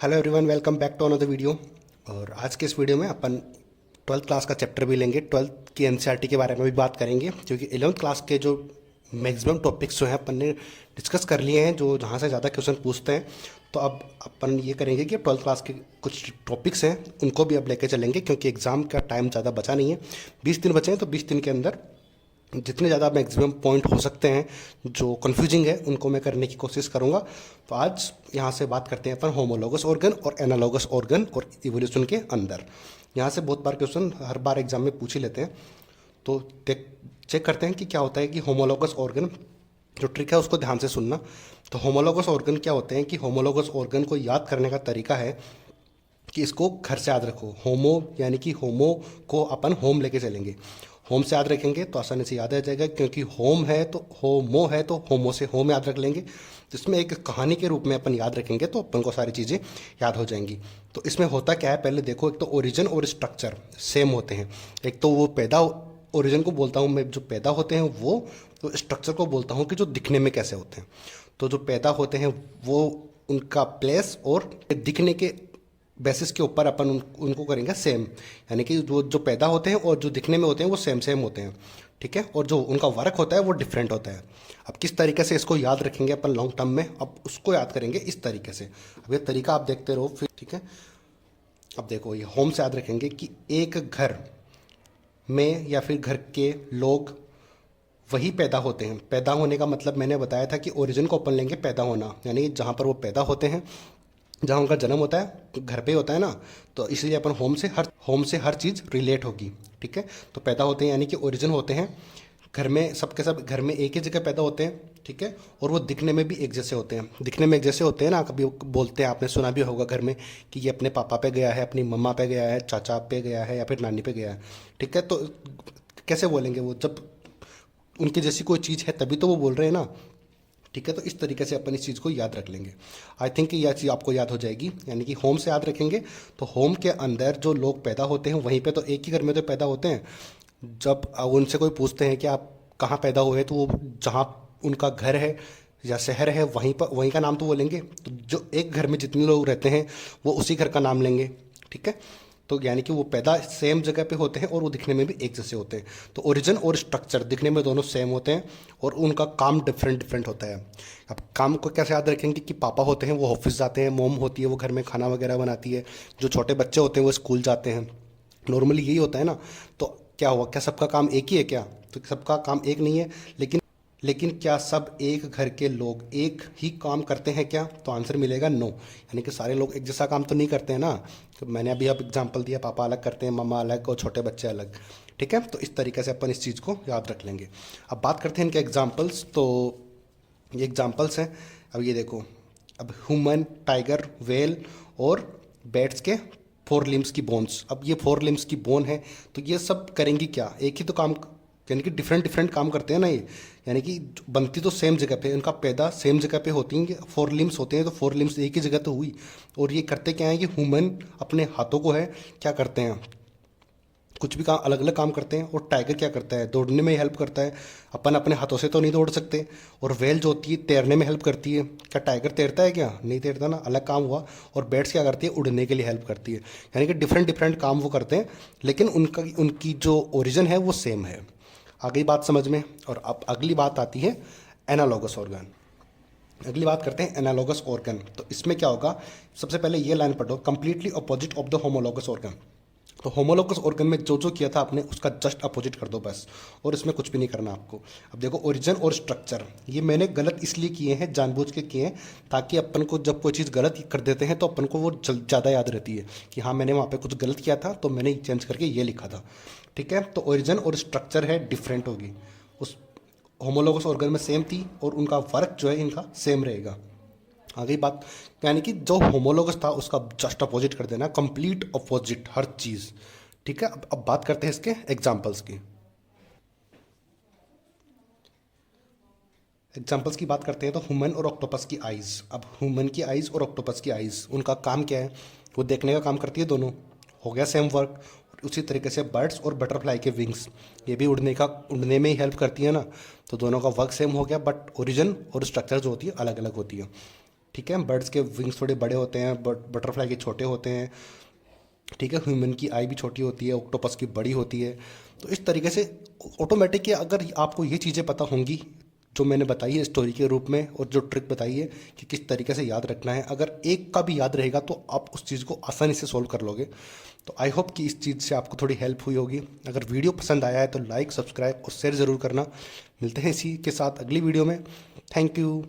Hello everyone, welcome back to another video. और आज के इस वीडियो में अपन 12th क्लास का चैप्टर भी लेंगे। 12th की एनसीईआरटी के बारे में भी बात करेंगे, क्योंकि 11th क्लास के जो मैक्सिमम टॉपिक्स जो हैं अपन ने डिस्कस कर लिए हैं, जो जहाँ से ज़्यादा क्वेश्चन पूछते हैं। तो अब अपन ये करेंगे कि 12th क्लास के कुछ टॉपिक्स हैं उनको भी अब लेके चलेंगे, क्योंकि एग्ज़ाम का टाइम ज़्यादा बचा नहीं है। 20 दिन बचे हैं, तो 20 दिन के अंदर जितने ज़्यादा मैक्सिमम पॉइंट हो सकते हैं जो कन्फ्यूजिंग है उनको मैं करने की कोशिश करूँगा। तो आज यहाँ से बात करते हैं अपन होमोलॉगस ऑर्गन और एनालॉगस ऑर्गन और इवोल्यूशन के अंदर। यहाँ से बहुत बार क्वेश्चन हर बार एग्जाम में पूछ ही लेते हैं, तो चेक करते हैं कि क्या होता है कि होमोलॉगस ऑर्गन। जो ट्रिक है उसको ध्यान से सुनना। तो होमोलॉगस ऑर्गन क्या होते हैं कि होमोलॉगस ऑर्गन को याद करने का तरीका है कि इसको घर से याद रखो। होमो यानी कि होमो को अपन होम लेके चलेंगे। होम से याद रखेंगे तो आसानी से याद आ जाएगा, क्योंकि होम है तो होमो है, तो होमो से होम याद रख लेंगे। तो इसमें एक कहानी के रूप में अपन याद रखेंगे तो अपन को सारी चीज़ें याद हो जाएंगी। तो इसमें होता क्या है, पहले देखो, एक तो ओरिजिन और स्ट्रक्चर सेम होते हैं। एक तो वो पैदा, ओरिजिन को बोलता हूँ मैं जो पैदा होते हैं वो, तो स्ट्रक्चर को बोलता हूँ कि जो दिखने में कैसे होते हैं। तो जो पैदा होते हैं वो उनका प्लेस और दिखने के बेसिस के ऊपर अपन उनको करेंगे सेम। यानी कि जो जो पैदा होते हैं और जो दिखने में होते हैं वो सेम सेम होते हैं, ठीक है। और जो उनका वर्क होता है वो डिफरेंट होता है। अब किस तरीके से इसको याद रखेंगे अपन लॉन्ग टर्म में, अब उसको याद करेंगे इस तरीके से। अब ये तरीका आप देखते रहो फिर, ठीक है। अब देखो, ये होम से याद रखेंगे कि एक घर में या फिर घर के लोग वही पैदा होते हैं। पैदा होने का मतलब मैंने बताया था कि ओरिजिन को अपन लेंगे पैदा होना, यानी जहाँ पर वो पैदा होते हैं, जहाँ उनका जन्म होता है, तो घर पे होता है ना। तो इसलिए अपन होम से हर चीज़ रिलेट होगी, ठीक है। तो पैदा होते हैं यानी कि ओरिजिन होते हैं घर में, सबके सब घर में एक ही जगह पैदा होते हैं, ठीक है। और वो दिखने में भी एक जैसे होते हैं। दिखने में एक जैसे होते हैं ना, कभी बोलते हैं, आपने सुना भी होगा घर में कि ये अपने पापा पे गया है, अपनी मम्मा पे गया है, चाचा पे गया है या फिर नानी पे गया है, ठीक है। तो कैसे बोलेंगे वो, जब उनकी जैसी कोई चीज़ है तभी तो वो बोल रहे हैं ना, ठीक है। तो इस तरीके से अपन इस चीज़ को याद रख लेंगे। आई थिंक कि यह चीज़ आपको याद हो जाएगी। यानी कि होम से याद रखेंगे तो होम के अंदर जो लोग पैदा होते हैं वहीं पे, तो एक ही घर में तो पैदा होते हैं। जब उनसे कोई पूछते हैं कि आप कहाँ पैदा हुए, तो वो जहाँ उनका घर है या शहर है वहीं पर, वहीं का नाम तो वो लेंगे। तो जो एक घर में जितने लोग रहते हैं वो उसी घर का नाम लेंगे, ठीक है। तो यानी कि वो पैदा सेम जगह पे होते हैं और वो दिखने में भी एक जैसे होते हैं। तो ओरिजिन और स्ट्रक्चर दिखने में दोनों सेम होते हैं और उनका काम डिफरेंट डिफरेंट होता है। अब काम को कैसे याद रखेंगे कि पापा होते हैं वो ऑफिस जाते हैं, मोम होती है वो घर में खाना वगैरह बनाती है, जो छोटे बच्चे होते हैं वो स्कूल जाते हैं। नॉर्मली यही होता है ना। तो क्या हुआ, क्या सबका काम एक ही है क्या? तो सबका काम एक नहीं है, लेकिन क्या सब एक घर के लोग एक ही काम करते हैं क्या? तो आंसर मिलेगा नो। यानी कि सारे लोग एक जैसा काम तो नहीं करते हैं ना। तो मैंने अभी अब एग्जांपल दिया, पापा अलग करते हैं, मम्मा अलग और छोटे बच्चे अलग, ठीक है। तो इस तरीके से अपन इस चीज़ को याद रख लेंगे। अब बात करते हैं इनके एग्जाम्पल्स। तो ये एग्जाम्पल्स हैं। अब ये देखो, अब ह्यूमन, टाइगर, वेल और बैट्स के 4 लिम्स की बोन्स। अब ये 4 लिम्स की बोन है, तो ये सब करेंगी क्या? एक ही तो काम, यानी कि डिफरेंट डिफरेंट काम करते हैं ना ये। यानी कि बनती तो सेम जगह पे, उनका पैदा सेम जगह पे होती हैं। 4 लिम्स होते हैं तो 4 लिम्स एक ही जगह तो हुई। और ये करते क्या है कि ह्यूमन अपने हाथों को है क्या करते हैं, कुछ भी काम, अलग अलग काम करते हैं। और टाइगर क्या करता है, दौड़ने में हेल्प करता है। अपन अपने हाथों से तो नहीं दौड़ सकते। और वेल जो होती है तैरने में हेल्प करती है। क्या टाइगर तैरता है क्या? नहीं तैरता ना, अलग काम हुआ। और बैट्स क्या करती है, उड़ने के लिए हेल्प करती है। यानी कि डिफरेंट डिफरेंट काम वो करते हैं, लेकिन उनकी जो ओरिजिन है वो सेम है। आ गई बात समझ में। और अब अगली बात आती है एनालॉगस ऑर्गन। अगली बात करते हैं एनालॉगस ऑर्गन। तो इसमें क्या होगा, सबसे पहले ये लाइन पढ़ो, completely opposite of the homologous organ. तो होमोलॉगस ऑर्गन में जो जो किया था आपने उसका जस्ट अपोजिट कर दो बस, और इसमें कुछ भी नहीं करना आपको। अब देखो, ओरिजिन और स्ट्रक्चर ये मैंने गलत इसलिए किए हैं, जानबूझ के किए हैं, ताकि अपन को जब कोई चीज़ गलत कर देते हैं तो अपन को वो ज़्यादा याद रहती है कि हाँ मैंने वहाँ पे कुछ गलत किया था तो मैंने चेंज करके ये लिखा था, ठीक है। तो ओरिजिन और स्ट्रक्चर है डिफरेंट होगी, उस होमोलॉगस ऑर्गन में सेम थी और उनका वर्क जो है इनका सेम रहेगा। आ गई बात, यानी कि जो होमोलॉगस था उसका जस्ट अपोजिट कर देना, कंप्लीट अपोजिट हर चीज़, ठीक है। अब बात करते हैं इसके एग्जाम्पल्स की। एग्जाम्पल्स की बात करते हैं तो ह्यूमन और ऑक्टोपस की आइज़। अब ह्यूमन की आइज़ और ऑक्टोपस की आइज़, उनका काम क्या है? वो देखने का काम करती है दोनों, हो गया सेम वर्क। उसी तरीके से बर्ड्स और बटरफ्लाई के विंग्स, ये भी उड़ने में ही हेल्प करती है ना। तो दोनों का वर्क सेम हो गया, बट ओरिजिन और स्ट्रक्चर जो होती है अलग अलग होती है। ठीक है, बर्ड्स के विंग्स थोड़े बड़े होते हैं, बटरफ्लाई के छोटे होते हैं। ठीक है, ह्यूमन की आई भी छोटी होती है, ऑक्टोपस की बड़ी होती है। तो इस तरीके से ऑटोमेटिक है, अगर आपको ये चीज़ें पता होंगी जो मैंने बताई है स्टोरी के रूप में, और जो ट्रिक बताई है कि किस तरीके से याद रखना है, अगर एक का भी याद रहेगा तो आप उस चीज़ को आसानी से सोल्व कर लोगे। तो आई होप कि इस चीज़ से आपको थोड़ी हेल्प हुई होगी। अगर वीडियो पसंद आया है तो लाइक, सब्सक्राइब और शेयर ज़रूर करना। मिलते हैं इसी के साथ अगली वीडियो में। Thank you.